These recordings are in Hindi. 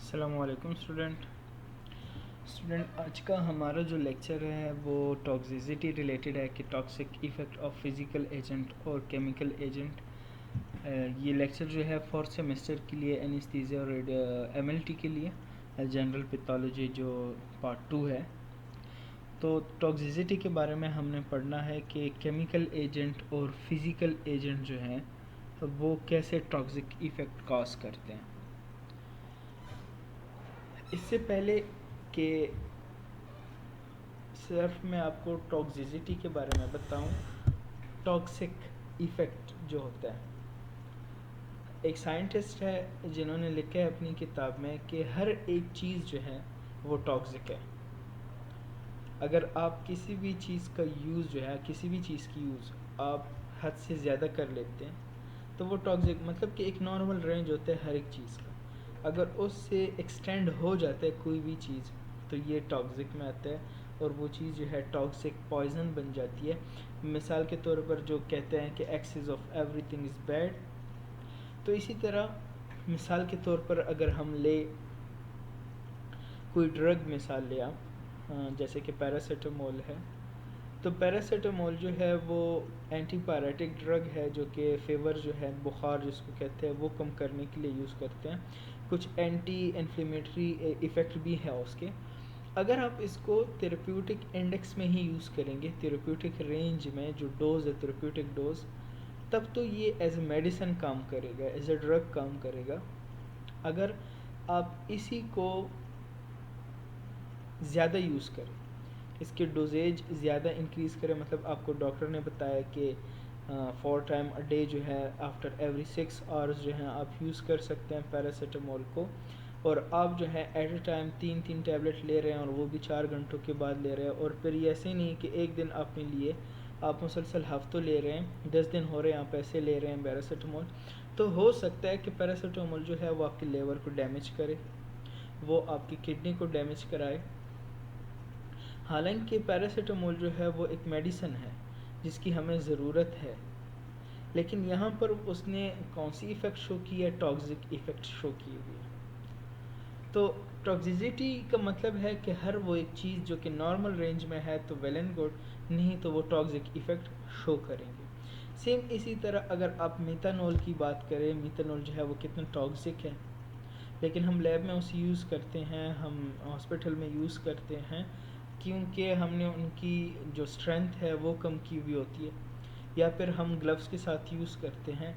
अस्सलामुअलैकुम स्टूडेंट आज का हमारा जो लेक्चर है वो टॉक्सिसिटी रिलेटेड है कि toxic effect of physical agent और केमिकल एजेंट। ये लेक्चर जो है फोर्थ सेमेस्टर के लिए एनेस्थीसिया और एमएलटी के लिए जनरल पैथोलॉजी जो पार्ट 2 है। तो टॉक्सिसिटी के बारे में हमने पढ़ना है कि केमिकल एजेंट और फिज़िकल एजेंट जो हैं वो कैसे टॉक्सिक इफ़ेक्ट कॉज करते हैं। इससे पहले कि सिर्फ मैं आपको टॉक्सिसिटी के बारे में बताऊं, टॉक्सिक इफ़ेक्ट जो होता है, एक साइंटिस्ट है जिन्होंने लिखा है अपनी किताब में कि हर एक चीज़ जो है वो टॉक्सिक है। अगर आप किसी भी चीज़ का यूज़ जो है, किसी भी चीज़ की यूज़ आप हद से ज़्यादा कर लेते हैं तो वो टॉक्सिक, मतलब कि एक नॉर्मल रेंज होता है हर एक चीज़ का, अगर उससे एक्सटेंड हो जाता है कोई भी चीज़ तो ये टॉक्सिक में आता है और वो चीज़ जो है टॉक्सिक पॉइजन बन जाती है। मिसाल के तौर पर जो कहते हैं कि excess of everything is bad, तो इसी तरह मिसाल के तौर पर अगर हम ले कोई ड्रग मिसाल ले आप, जैसे कि पैरासीटामोल है, तो पैरासीटामोल जो है वो एंटीपायरेटिक ड्रग है जो कि फ़ीवर जो है, बुखार जिसको कहते हैं, वो कम करने के लिए यूज़ करते हैं। कुछ एंटी इन्फ्लेमेटरी इफ़ेक्ट भी है उसके। अगर आप इसको थेरेप्यूटिक इंडेक्स में ही यूज़ करेंगे, थेरेप्यूटिक रेंज में जो डोज़ है, थेरेप्यूटिक डोज़, तब तो ये एज ए मेडिसिन काम करेगा, एज ए ड्रग काम करेगा। अगर आप इसी को ज़्यादा यूज़ करें, इसके डोजेज ज़्यादा इंक्रीज़ करें, मतलब आपको डॉक्टर ने बताया कि 4 टाइम अ डे जो है आफ्टर एवरी 6 आवर्स जो है आप यूज़ कर सकते हैं पैरासीटामोल को, और आप जो है एट ए टाइम 3-3 टैबलेट ले रहे हैं और वो भी 4 घंटों के बाद ले रहे हैं। और फिर ये ऐसे नहीं कि एक दिन आपने लिए, आप मुसलसल हफ्तों ले रहे हैं, 10 दिन हो रहे हैं आप ऐसे ले रहे हैं पैरासीटामोल, तो हो सकता है कि पैरासीटामोल जो है वो आपकी लेवर को डैमेज करे, वो आपकी किडनी को डैमेज कराए। हालांकि पैरासीटामोल जो है वो एक मेडिसिन है जिसकी हमें ज़रूरत है, लेकिन यहाँ पर उसने कौन सी इफ़ेक्ट शो की है? टॉक्सिक इफ़ेक्ट शो की हुई है। तो टॉक्सिसिटी का मतलब है कि हर वो एक चीज़ जो कि नॉर्मल रेंज में है तो वेल एंड गुड, नहीं तो वो टॉक्सिक इफ़ेक्ट शो करेंगे। सेम इसी तरह अगर आप मेथनॉल की बात करें, मेथनॉल जो है वो कितना टॉक्सिक है, लेकिन हम लैब में उसे यूज़ करते हैं, हम हॉस्पिटल में यूज़ करते हैं क्योंकि हमने उनकी जो स्ट्रेंथ है वो कम की हुई होती है, या फिर हम ग्लव्स के साथ यूज़ करते हैं।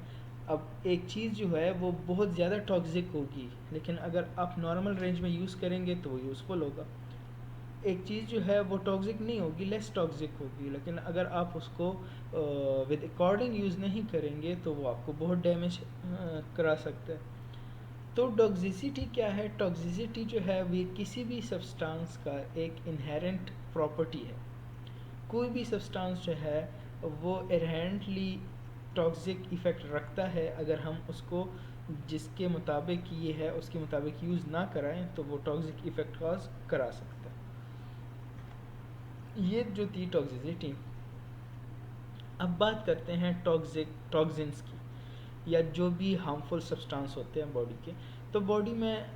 अब एक चीज़ जो है वो बहुत ज़्यादा टॉक्सिक होगी, लेकिन अगर आप नॉर्मल रेंज में यूज़ करेंगे तो वो यूज़फुल होगा। एक चीज़ जो है वो टॉक्सिक नहीं होगी, लेस टॉक्सिक होगी, लेकिन अगर आप उसको विद अकॉर्डिंग यूज़ नहीं करेंगे तो वो आपको बहुत डैमेज करा सकता है। तो टॉक्सिसिटी क्या है? टॉक्सिसिटी जो है वो किसी भी सब्सटेंस का एक इनहेरेंट प्रॉपर्टी है। कोई भी सब्सटेंस जो है वो इनहेरेंटली टॉक्सिक इफ़ेक्ट रखता है, अगर हम उसको जिसके मुताबिक ये है उसके मुताबिक यूज़ ना कराएं तो वो टॉक्सिक इफ़ेक्ट कॉज करा सकता है। ये जो थी टॉक्सिसिटी। अब बात करते हैं टॉक्सिन्स की, या जो भी हार्मफुल सब्सटेंस होते हैं बॉडी के। तो बॉडी में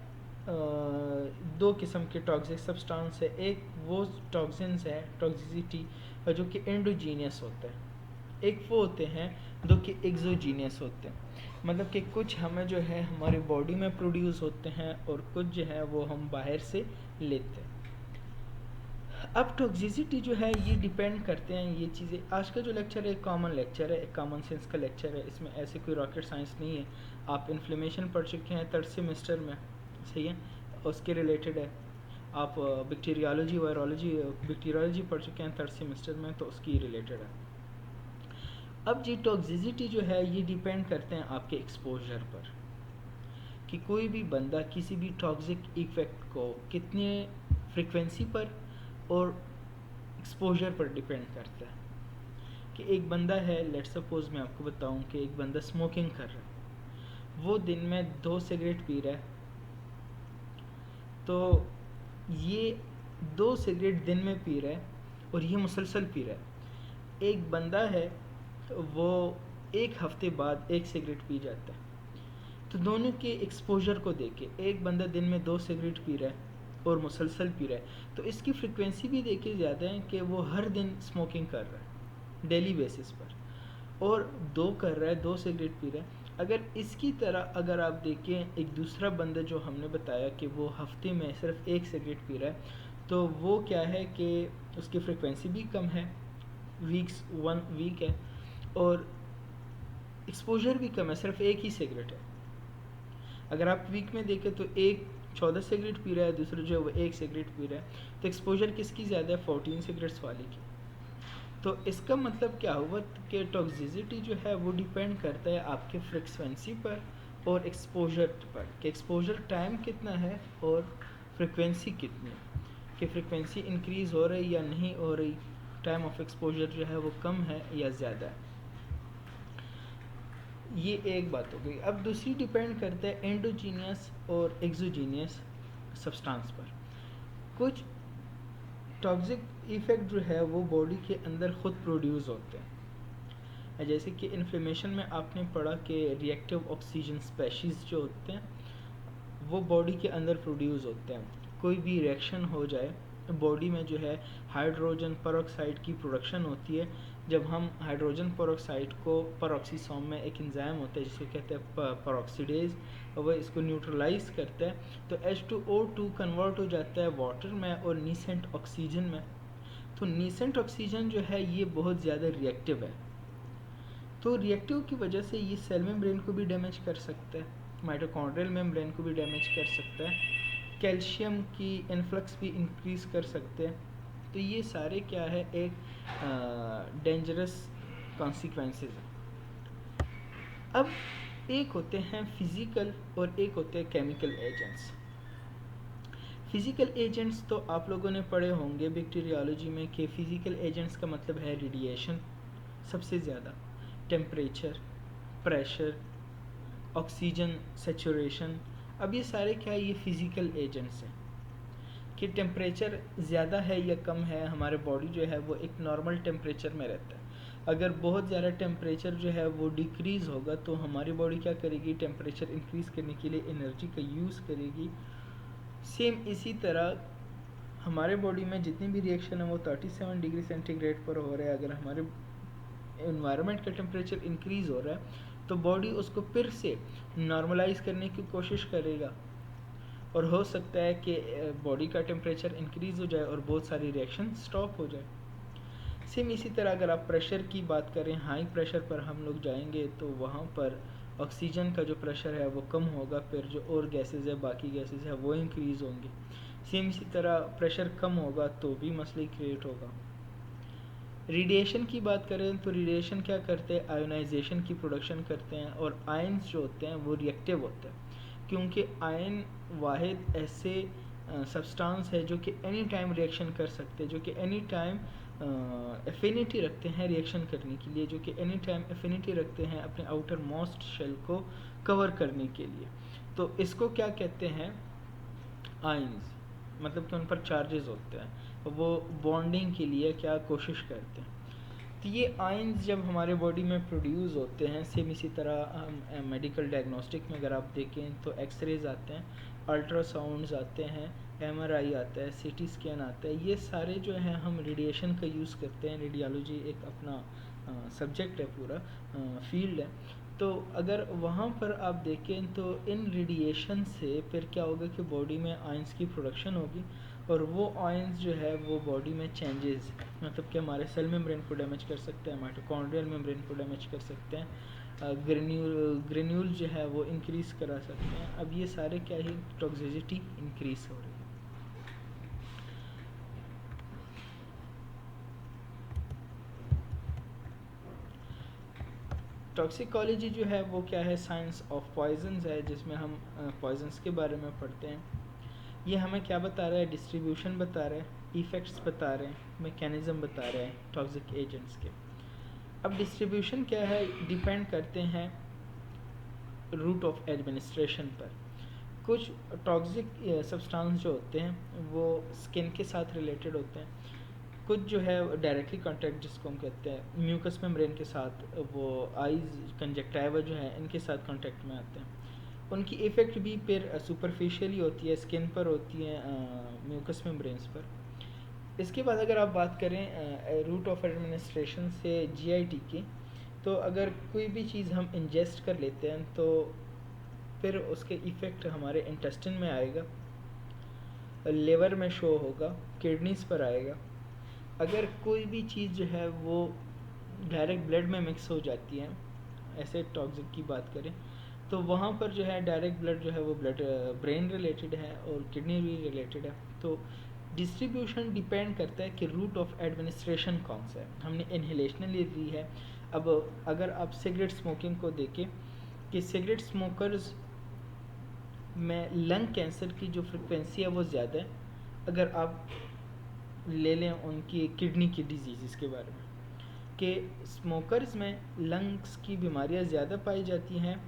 दो किस्म के टॉक्सिक सब्सटेंस है। एक वो टॉक्सिन्स है टॉक्सिसिटी जो कि एंडोजीनियस होता है, एक वो होते हैं जो कि एक्सोजीनियस होते हैं, मतलब कि कुछ हमें जो है हमारी बॉडी में प्रोड्यूस होते हैं और कुछ जो है वो हम बाहर से लेते हैं। अब टॉक्सिसिटी जो है ये डिपेंड करते हैं ये चीज़ें। आज का जो लेक्चर है एक कॉमन लेक्चर है, एक कॉमन सेंस का लेक्चर है, इसमें ऐसे कोई रॉकेट साइंस नहीं है। आप इन्फ्लेमेशन पढ़ चुके हैं थर्ड सेमेस्टर में, सही है, उसके रिलेटेड है। आप बैक्टीरियोलॉजी वायरोलॉजी बैक्टीरियोलॉजी पढ़ चुके हैं थर्ड सेमेस्टर में, तो उसकी रिलेटेड है। अब जी टॉक्सिसिटी जो है ये डिपेंड करते हैं आपके एक्सपोजर पर, कि कोई भी बंदा किसी भी टॉक्सिक इफ़ेक्ट को कितने फ्रिक्वेंसी पर और एक्सपोजर पर डिपेंड करता है। कि एक बंदा है, लेट्स सपोज मैं आपको बताऊं कि एक बंदा स्मोकिंग कर रहा है, वो दिन में 2 सिगरेट पी रहा है, तो ये 2 सिगरेट दिन में पी रहा है और ये मुसलसल पी रहा है। एक बंदा है वो एक हफ्ते बाद 1 सिगरेट पी जाता है, तो दोनों के एक्सपोजर को देखे, एक बंदा दिन में 2 सिगरेट पी रहा है और मुसलसल पी रहा है, तो इसकी फ्रिक्वेंसी भी देखी ज़्यादा है कि वो हर दिन स्मोकिंग कर रहा है डेली बेसिस पर, और 2 कर रहा है, 2 सिगरेट पी रहा है। अगर इसकी तरह अगर आप देखें एक दूसरा बंदा जो हमने बताया कि वो हफ्ते में सिर्फ 1 सिगरेट पी रहा है, तो वो क्या है कि उसकी फ्रिक्वेंसी भी कम है, 1 वीक है, और एक्सपोजर भी कम है, सिर्फ 1 ही सिगरेट है। अगर आप वीक में देखें तो एक 14 सिगरेट पी रहा है, दूसरा जो है वो 1 सिगरेट पी रहा है, तो एक्सपोजर किसकी ज़्यादा है? 14 सिगरेट्स वाले की। तो इसका मतलब क्या हुआ कि टॉक्सिसिटी जो है वो डिपेंड करता है आपके फ्रिक्वेंसी पर और एक्सपोजर पर, कि एक्सपोजर टाइम कितना है और फ्रिक्वेंसी कितनी है, कि फ्रिक्वेंसी इंक्रीज़ हो रही या नहीं हो रही, टाइम ऑफ एक्सपोजर जो है वो कम है या ज़्यादा है। ये एक बात हो गई। अब दूसरी डिपेंड करता है एंडोजीनियस और एक्सोजीनियस सब्सटेंस पर। कुछ टॉक्सिक इफ़ेक्ट जो है वो बॉडी के अंदर ख़ुद प्रोड्यूस होते हैं, जैसे कि इन्फ्लेमेशन में आपने पढ़ा कि रिएक्टिव ऑक्सीजन स्पेशीज़ जो होते हैं वो बॉडी के अंदर प्रोड्यूस होते हैं। कोई भी रिएक्शन हो जाए बॉडी में जो है हाइड्रोजन पेरोक्साइड की प्रोडक्शन होती है। जब हम हाइड्रोजन पेरोक्साइड को पेरोक्सीसोम में एक एंजाइम होता है जिसे कहते हैं पेरोक्सीडेज, वह इसको न्यूट्रलाइज करता है, तो H2O2 कन्वर्ट हो जाता है वाटर में और नीसेंट ऑक्सीजन में। तो नीसेंट ऑक्सीजन जो है ये बहुत ज़्यादा रिएक्टिव है, तो रिएक्टिव की वजह से ये सेल मेम्ब्रेन को भी डैमेज कर सकता है, माइटोकॉन्ड्रियल मेम्ब्रेन को भी डैमेज कर सकता है, कैल्शियम की इन्फ्लक्स भी इंक्रीज़ कर सकते हैं। तो ये सारे क्या है, एक डेंजरस कॉन्सिक्वेंसेस हैं। अब एक होते हैं फिज़िकल और एक होते हैं केमिकल एजेंट्स। फिज़िकल एजेंट्स तो आप लोगों ने पढ़े होंगे बैक्टीरियोलॉजी में कि फ़िज़िकल एजेंट्स का मतलब है रेडिएशन सबसे ज़्यादा, टेम्परेचर, प्रेशर, ऑक्सीजन सैचुरेशन। अब ये सारे क्या है, ये फ़िज़िकल एजेंट्स हैं कि टेम्परेचर ज़्यादा है या कम है, हमारे बॉडी जो है वो एक नॉर्मल टेम्परेचर में रहता है। अगर बहुत ज़्यादा टेम्परेचर जो है वो डिक्रीज़ होगा तो हमारी बॉडी क्या करेगी, टेम्परेचर इंक्रीज़ करने के लिए एनर्जी का यूज़ करेगी। सेम इसी तरह हमारे बॉडी में जितनी भी रिएक्शन है वो 37 डिग्री सेंटीग्रेड पर हो रहा है। अगर हमारे एनवायरनमेंट का टेम्परेचर इंक्रीज़ हो रहा है तो बॉडी उसको फिर से नॉर्मलाइज करने की कोशिश करेगा, और हो सकता है कि बॉडी का टेम्परेचर इंक्रीज़ हो जाए और बहुत सारी रिएक्शन स्टॉप हो जाए। सेम इसी तरह अगर आप प्रेशर की बात करें, हाई प्रेशर पर हम लोग जाएंगे तो वहाँ पर ऑक्सीजन का जो प्रेशर है वो कम होगा, फिर जो और गैसेज है, बाकी गैसेज है वो इंक्रीज़ होंगे। सेम इसी तरह प्रेशर कम होगा तो भी मसले क्रिएट होगा। रेडिएशन की बात करें तो रेडिएशन क्या करते हैं, आयोनाइजेशन की प्रोडक्शन करते हैं, और आयंस जो होते हैं वो रिएक्टिव होते हैं, क्योंकि आयन वाहिद ऐसे सब्सटेंस है जो कि एनी टाइम रिएक्शन कर सकते हैं, जो कि एनी टाइम एफिनिटी रखते हैं रिएक्शन करने के लिए, जो कि एनी टाइम एफिनिटी रखते हैं अपने आउटर मोस्ट शेल को कवर करने के लिए। तो इसको क्या कहते हैं, आयंस, मतलब कि उन पर चार्जेस होते हैं, वो बॉन्डिंग के लिए क्या कोशिश करते हैं। तो ये आयंस जब हमारे बॉडी में प्रोड्यूस होते हैं, सेम इसी तरह हम मेडिकल डायग्नोस्टिक में अगर आप देखें तो एक्सरेज आते हैं, अल्ट्रासाउंड्स आते हैं, MRI आता है, CT स्कैन आता है, ये सारे जो हैं हम रेडिएशन का यूज़ करते हैं। रेडियोलॉजी एक अपना सब्जेक्ट है, पूरा फील्ड है। तो अगर वहाँ पर आप देखें तो इन रेडिएशन से फिर क्या होगा कि बॉडी में आयंस की प्रोडक्शन होगी, और वो आयंस जो है वो बॉडी में चेंजेस, मतलब कि हमारे सेल मेम्ब्रेन को डैमेज कर सकते हैं, माइटोकॉन्ड्रियल मेम्ब्रेन को डैमेज कर सकते हैं, ग्रेन्यूल जो है वो इंक्रीज़ करा सकते हैं। अब ये सारे क्या ही टॉक्सिसिटी इंक्रीज़ हो रही है। टॉक्सिकोलॉजी जो है वो क्या है, साइंस ऑफ पॉइजन्स है, जिसमें हम पॉइजन्स के बारे में पढ़ते हैं। ये हमें क्या बता रहा है, डिस्ट्रीब्यूशन बता रहा है, इफ़ेक्ट्स बता रहे हैं, मैकेनिज़्म बता रहे हैं टॉक्सिक एजेंट्स के। अब डिस्ट्रीब्यूशन क्या है, डिपेंड करते हैं रूट ऑफ एडमिनिस्ट्रेशन पर। कुछ टॉक्सिक सब्सटेंस जो होते हैं वो स्किन के साथ रिलेटेड होते हैं, कुछ जो है डायरेक्टली कांटेक्ट जिसको हम कहते हैं म्यूकस मेम्ब्रेन के साथ, वो आईज कंजक्टिवा जो है इनके साथ कांटेक्ट में आते हैं। उनकी इफ़ेक्ट भी फिर सुपरफिशियली होती है, स्किन पर होती है, म्यूकस मेम्ब्रेन्स पर। इसके बाद अगर आप बात करें रूट ऑफ एडमिनिस्ट्रेशन से जीआईटी की, तो अगर कोई भी चीज़ हम इंजेस्ट कर लेते हैं तो फिर उसके इफ़ेक्ट हमारे इंटेस्टिन में आएगा, लिवर में शो होगा, किडनीज पर आएगा। अगर कोई भी चीज़ जो है वो डायरेक्ट ब्लड में मिक्स हो जाती है, ऐसे टॉक्सिक की बात करें, तो वहाँ पर जो है डायरेक्ट ब्लड जो है वो ब्लड ब्रेन रिलेटेड है और किडनी भी रिलेटेड है। तो डिस्ट्रीब्यूशन डिपेंड करता है कि रूट ऑफ एडमिनिस्ट्रेशन कौन सा है। हमने इन्हेलेशनली ली है। अब अगर आप सिगरेट स्मोकिंग को देखें कि सिगरेट स्मोकर्स में लंग कैंसर की जो फ्रिक्वेंसी है वो ज़्यादा है। अगर आप ले लें उनकी किडनी की डिजीज़ के बारे में, कि स्मोकर्स में लंग्स की बीमारियां ज़्यादा पाई जाती हैं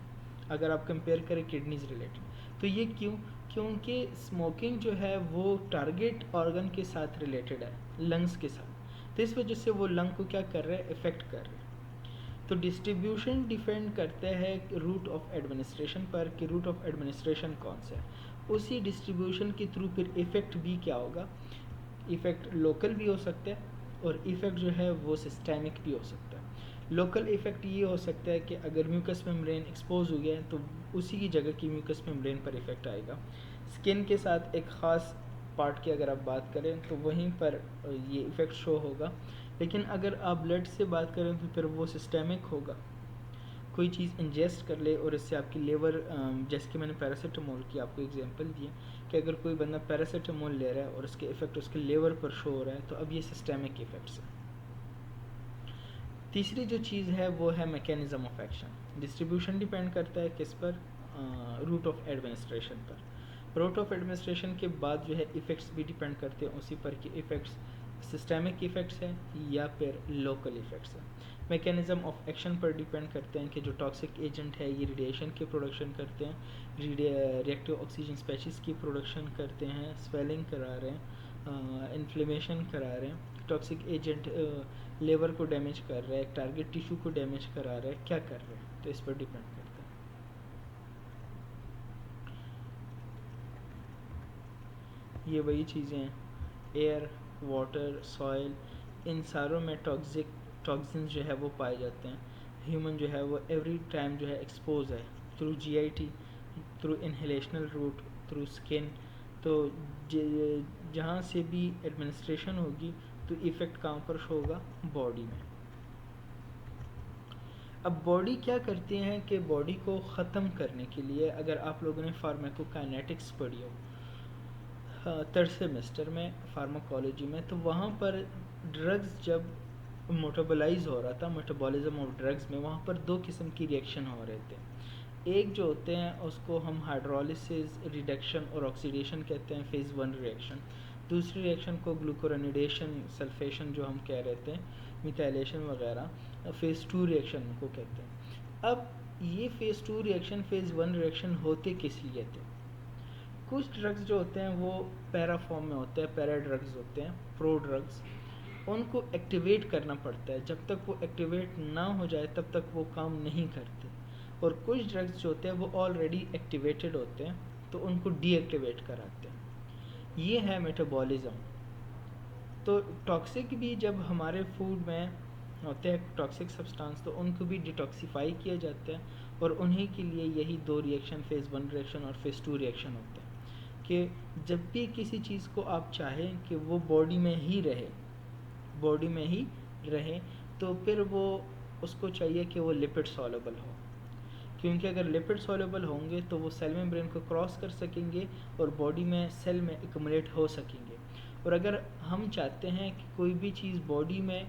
अगर आप कंपेयर करें किडनीज रिलेटेड। तो ये क्यों? क्योंकि स्मोकिंग जो है वो टारगेट ऑर्गन के साथ रिलेटेड है, लंग्स के साथ। तो इस वजह से वो लंग को क्या कर रहा है, इफ़ेक्ट कर रहा है। तो डिस्ट्रीब्यूशन डिपेंड करता है रूट ऑफ एडमिनिस्ट्रेशन पर कि रूट ऑफ एडमिनिस्ट्रेशन कौन सा है। उसी डिस्ट्रीब्यूशन के थ्रू फिर इफ़ेक्ट भी क्या होगा, इफ़ेक्ट लोकल भी हो सकता है और इफ़ेक्ट जो है वो सिस्टेमिक भी हो सकता है। लोकल इफ़ेक्ट ये हो सकता है कि अगर म्यूकस मेम्ब्रेन एक्सपोज हो गया है तो उसी की जगह की म्यूकस मेम्ब्रेन पर इफ़ेक्ट आएगा। स्किन के साथ एक ख़ास पार्ट की अगर आप बात करें तो वहीं पर ये इफ़ेक्ट शो होगा। लेकिन अगर आप ब्लड से बात करें तो फिर वो सिस्टेमिक होगा। कोई चीज़ इंजेस्ट कर ले और इससे आपकी लेवर, जैसे कि मैंने पैरासीटामोल की आपको एग्जांपल दिया कि अगर कोई बंदा पैरासीटामोल ले रहा है और उसके इफ़ेक्ट उसके लेवर पर शो हो रहा है, तो अब ये सिस्टेमिक इफ़ेक्ट्स हैं। तीसरी जो चीज़ है वो है mechanism of action. Distribution depend करता है किस पर, रूट ऑफ एडमिनिस्ट्रेशन पर। रूट ऑफ एडमिनिस्ट्रेशन के बाद जो है इफ़ेक्ट्स भी डिपेंड करते हैं उसी पर कि इफ़ेक्ट्स सिस्टेमिक इफ़ेक्ट्स हैं या फिर लोकल इफ़ेक्ट्स हैं। मैकेनिज़्म ऑफ एक्शन पर डिपेंड करते हैं कि जो टॉक्सिक एजेंट है ये रेडिएशन की प्रोडक्शन करते हैं, रिएक्टिव ऑक्सीजन स्पेशीज़ की प्रोडक्शन करते हैं, स्वेलिंग करा रहे हैं, इन्फ्लेमेशन करा रहे हैं। टॉक्सिक एजेंट लेवर को डैमेज कर रहा है, टारगेट टिश्यू को डैमेज करा रहा है, क्या कर रहे हैं, तो इस पर डिपेंड करता है। ये वही चीज़ें हैं, एयर, वाटर, सॉइल, इन सारों में टॉक्सिन जो है वो पाए जाते हैं। ह्यूमन जो है वो एवरी टाइम जो है एक्सपोज है through GIT, through inhalational route, through skin. तो जहाँ से भी एडमिनिस्ट्रेशन होगी तो इफ़ेक्ट कहाँ पर शो होगा, बॉडी में। अब बॉडी क्या करती हैं कि बॉडी को ख़त्म करने के लिए, अगर आप लोगों ने फार्माकोकाइनेटिक्स पढ़ी हो थर्ड सेमेस्टर में फार्माकोलॉजी में, तो वहाँ पर ड्रग्स जब मोटाबलाइज हो रहा था, मेटाबॉलिज्म ऑफ ड्रग्स में, वहाँ पर दो किस्म की रिएक्शन हो रहे थे। एक जो होते हैं उसको हम हाइड्रोलिसिस, रिडक्शन और ऑक्सीडेशन कहते हैं, फेज़ 1 रिएक्शन। दूसरी रिएक्शन को ग्लूकोरोनिडेशन, सल्फेशन जो हम कह रहे थे, मिथाइलेशन वगैरह, फेज़ 2 रिएक्शन को कहते हैं। अब ये फेज़ 2 रिएक्शन फेज़ 1 रिएक्शन होते किस लिए थे? कुछ ड्रग्स जो होते हैं वो पैरा फॉर्म में होते हैं, पैरा ड्रग्स होते हैं, प्रो ड्रग्स, उनको एक्टिवेट करना पड़ता है। जब तक वो एक्टिवेट ना हो जाए तब तक वो काम नहीं करते। और कुछ ड्रग्स जो होते हैं वो ऑलरेडी एक्टिवेटेड होते हैं तो उनको डीएक्टिवेट कराते हैं। ये है मेटाबॉलिज्म। तो टॉक्सिक भी जब हमारे फूड में होते हैं टॉक्सिक सब्सटेंस, तो उनको भी डिटॉक्सीफाई किया जाता है और उन्हीं के लिए यही दो रिएक्शन, फेज़ 1 रिएक्शन और फेज़ 2 रिएक्शन होते हैं। कि जब भी किसी चीज़ को आप चाहें कि वो बॉडी में ही रहे, बॉडी में ही रहे, तो फिर वो उसको चाहिए कि वो लिपिड सॉल्युबल हो, क्योंकि अगर लिपिड सॉल्युबल होंगे तो वो सेल मेम्ब्रेन को क्रॉस कर सकेंगे और बॉडी में सेल में एक्युमुलेट हो सकेंगे। और अगर हम चाहते हैं कि कोई भी चीज़ बॉडी में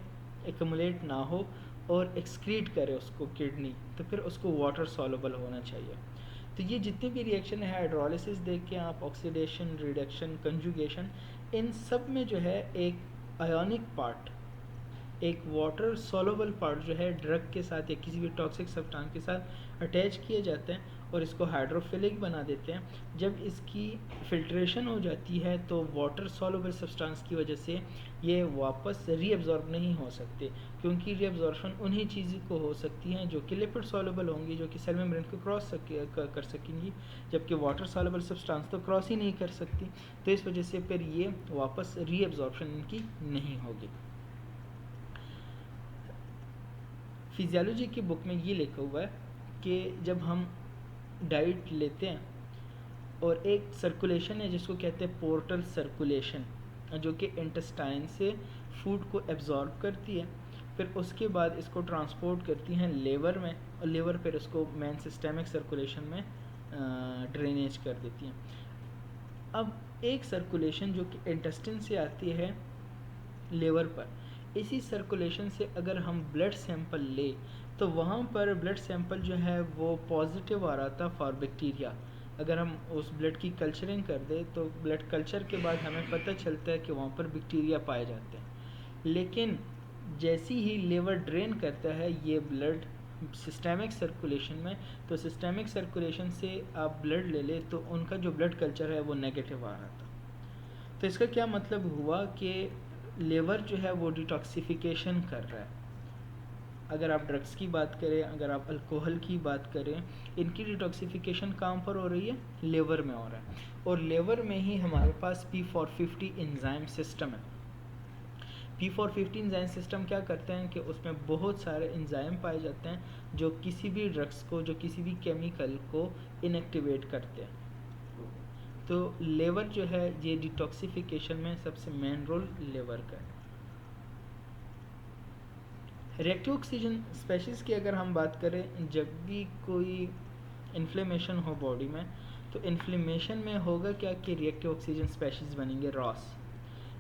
एक्युमुलेट ना हो और एक्सक्रीट करे उसको किडनी, तो फिर उसको वाटर सॉल्युबल होना चाहिए। तो ये जितने भी रिएक्शन है, हाइड्रोलिसिस देख के आप, ऑक्सीडेशन, रिडक्शन, कंजुगेशन, इन सब में जो है एक आयोनिक पार्ट, एक वाटर सॉल्युबल पार्ट जो है ड्रग के साथ या किसी भी टॉक्सिक सब्सटेंस के साथ अटैच किए जाते हैं और इसको हाइड्रोफिलिक बना देते हैं। जब इसकी फिल्ट्रेशन हो जाती है तो वाटर सॉल्युबल सब्सटेंस की वजह से ये वापस रीअब्जॉर्ब नहीं हो सकते, क्योंकि रीअब्जॉर्प्शन उन्हीं चीज़ों को हो सकती हैं जो कि लिपिड सॉल्युबल होंगी, जो कि सेल मेम्ब्रेन को क्रॉस कर सकेंगी, जबकि वाटर सॉल्युबल सब्सटेंस तो क्रॉस ही नहीं कर सकती। तो इस वजह से फिर ये वापस रीअब्जॉर्प्शन इनकी नहीं होगी। फिजियोलॉजी की बुक में ये लिखा हुआ है कि जब हम डाइट लेते हैं और एक सर्कुलेशन है जिसको कहते हैं पोर्टल सर्कुलेशन, जो कि इंटेस्टाइन से फूड को एब्जॉर्ब करती है, फिर उसके बाद इसको ट्रांसपोर्ट करती हैं लेवर में, और लेवर फिर उसको मेन सिस्टेमिक सर्कुलेशन में ड्रेनेज कर देती हैं। अब एक सर्कुलेशन जो कि इंटेस्टाइन से आती है लेवर पर, इसी सर्कुलेशन से अगर हम ब्लड सैंपल ले तो वहाँ पर ब्लड सैंपल जो है वो पॉजिटिव आ रहा था फॉर बैक्टीरिया। अगर हम उस ब्लड की कल्चरिंग कर दें तो ब्लड कल्चर के बाद हमें पता चलता है कि वहाँ पर बैक्टीरिया पाए जाते हैं। लेकिन जैसी ही लेवर ड्रेन करता है ये ब्लड सिस्टेमिक सर्कुलेशन में, तो सिस्टेमिक सर्कुलेशन से आप ब्लड ले ले तो उनका जो ब्लड कल्चर है वो नेगेटिव आ रहा था। तो इसका क्या मतलब हुआ कि लेवर जो है वो डिटॉक्सिफिकेशन कर रहा है। अगर आप ड्रग्स की बात करें, अगर आप अल्कोहल की बात करें, इनकी डिटॉक्सिफिकेशन कहाँ पर हो रही है? लेवर में हो रहा है। और लेवर में ही हमारे पास P450 एंजाइम सिस्टम है। P450 एंजाइम सिस्टम क्या करते हैं कि उसमें बहुत सारे एंजाइम पाए जाते हैं जो किसी भी ड्रग्स को, जो किसी भी केमिकल को इनएक्टिवेट करते हैं। तो लेवर जो है ये डिटॉक्सिफिकेशन में सबसे मेन रोल लेवर का है। रिएक्टिव ऑक्सीजन स्पेशीज़ की अगर हम बात करें, जब भी कोई इन्फ्लेमेशन हो बॉडी में तो इन्फ्लेमेशन में होगा क्या कि रिएक्टिव ऑक्सीजन स्पेशीज़ बनेंगे रॉस।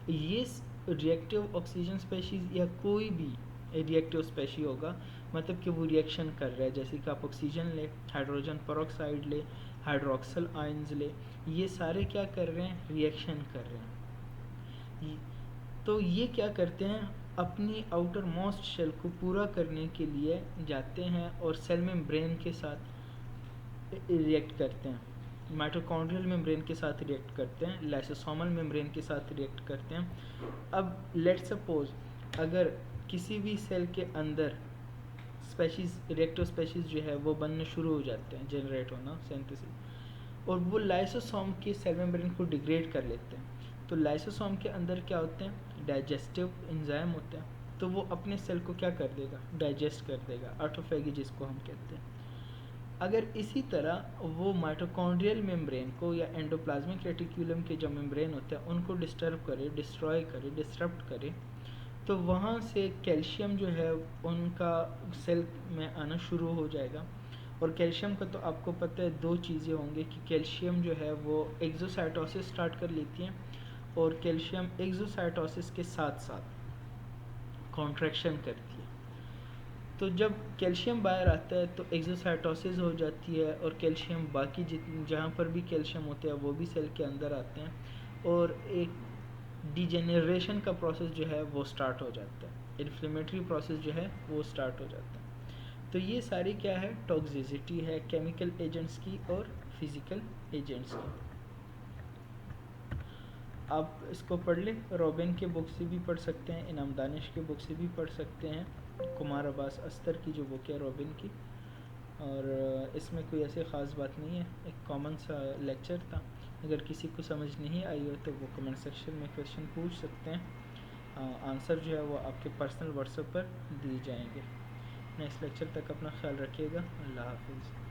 ये रिएक्टिव ऑक्सीजन स्पेशीज़ या कोई भी रिएक्टिव स्पेशी होगा, मतलब कि वो रिएक्शन कर रहा है, जैसे कि आप ऑक्सीजन ले, हाइड्रोजन पेरोक्साइड ले, हाइड्रोक्सल आयंस ले, ये सारे क्या कर रहे हैं? रिएक्शन कर रहे हैं। तो ये क्या करते हैं? अपनी आउटर मोस्ट शेल को पूरा करने के लिए जाते हैं और सेल मेम्ब्रेन के साथ रिएक्ट करते हैं, माइटोकॉन्ड्रियल मेम्ब्रेन के साथ रिएक्ट करते हैं, लाइसोसोमल मेम्ब्रेन के साथ रिएक्ट करते हैं। अब लेट सपोज अगर किसी भी सेल के अंदर स्पेशीज़, रिएक्टिव स्पेशीज़ जो है वो बनने शुरू हो जाते हैं, जनरेट होना, सिंथेसिस, और वो लाइसोसोम की सेल मेम्ब्रेन को डिग्रेड कर लेते हैं। तो लाइसोसोम के अंदर क्या होते हैं? डाइजेस्टिव एंजाइम होते हैं। तो वो अपने सेल को क्या कर देगा? डाइजेस्ट कर देगा, ऑटोफेगी जिसको हम कहते हैं। अगर इसी तरह वो माइटोकॉन्ड्रियल मेम्ब्रेन को या एंडोप्लाज्मिक रेटिक्यूलम के जो मेम्ब्रेन होते हैं उनको डिस्टर्ब करे, डिस्ट्रॉय करे, डिस्टर्ब करे, तो वहाँ से कैल्शियम जो है उनका सेल में आना शुरू हो जाएगा। और कैल्शियम का तो आपको पता है दो चीज़ें होंगी कि कैल्शियम जो है वो एक्सोसाइटोसिस स्टार्ट कर लेती हैं, और कैल्शियम एक्सोसाइटोसिस के साथ साथ कॉन्ट्रैक्शन करती है। तो जब कैल्शियम बाहर आता है तो एक्सोसाइटोसिस हो जाती है, और कैल्शियम बाकी जहाँ पर भी कैल्शियम होते हैं वो भी सेल के अंदर आते हैं, और एक डिजेनरेशन का प्रोसेस जो है वो स्टार्ट हो जाता है, इन्फ्लेमेटरी प्रोसेस जो है वो स्टार्ट हो जाता है। तो ये सारी क्या है? टॉक्सिसिटी है केमिकल एजेंट्स की और फिज़िकल एजेंट्स की। आप इसको पढ़ लें, रॉबिन के बुक से भी पढ़ सकते हैं, इनाम दानिश के बुक से भी पढ़ सकते हैं, कुमार अब्बास अस्तर की जो बुक है रॉबिन की। और इसमें कोई ऐसी ख़ास बात नहीं है, एक कॉमन सा लेक्चर था। अगर किसी को समझ नहीं आई हो तो वो कमेंट सेक्शन में क्वेश्चन पूछ सकते हैं, आंसर जो है वो आपके पर्सनल व्हाट्सएप पर दिए जाएंगे। नेक्स्ट लेक्चर तक अपना ख्याल रखिएगा। अल्लाह हाफिज़।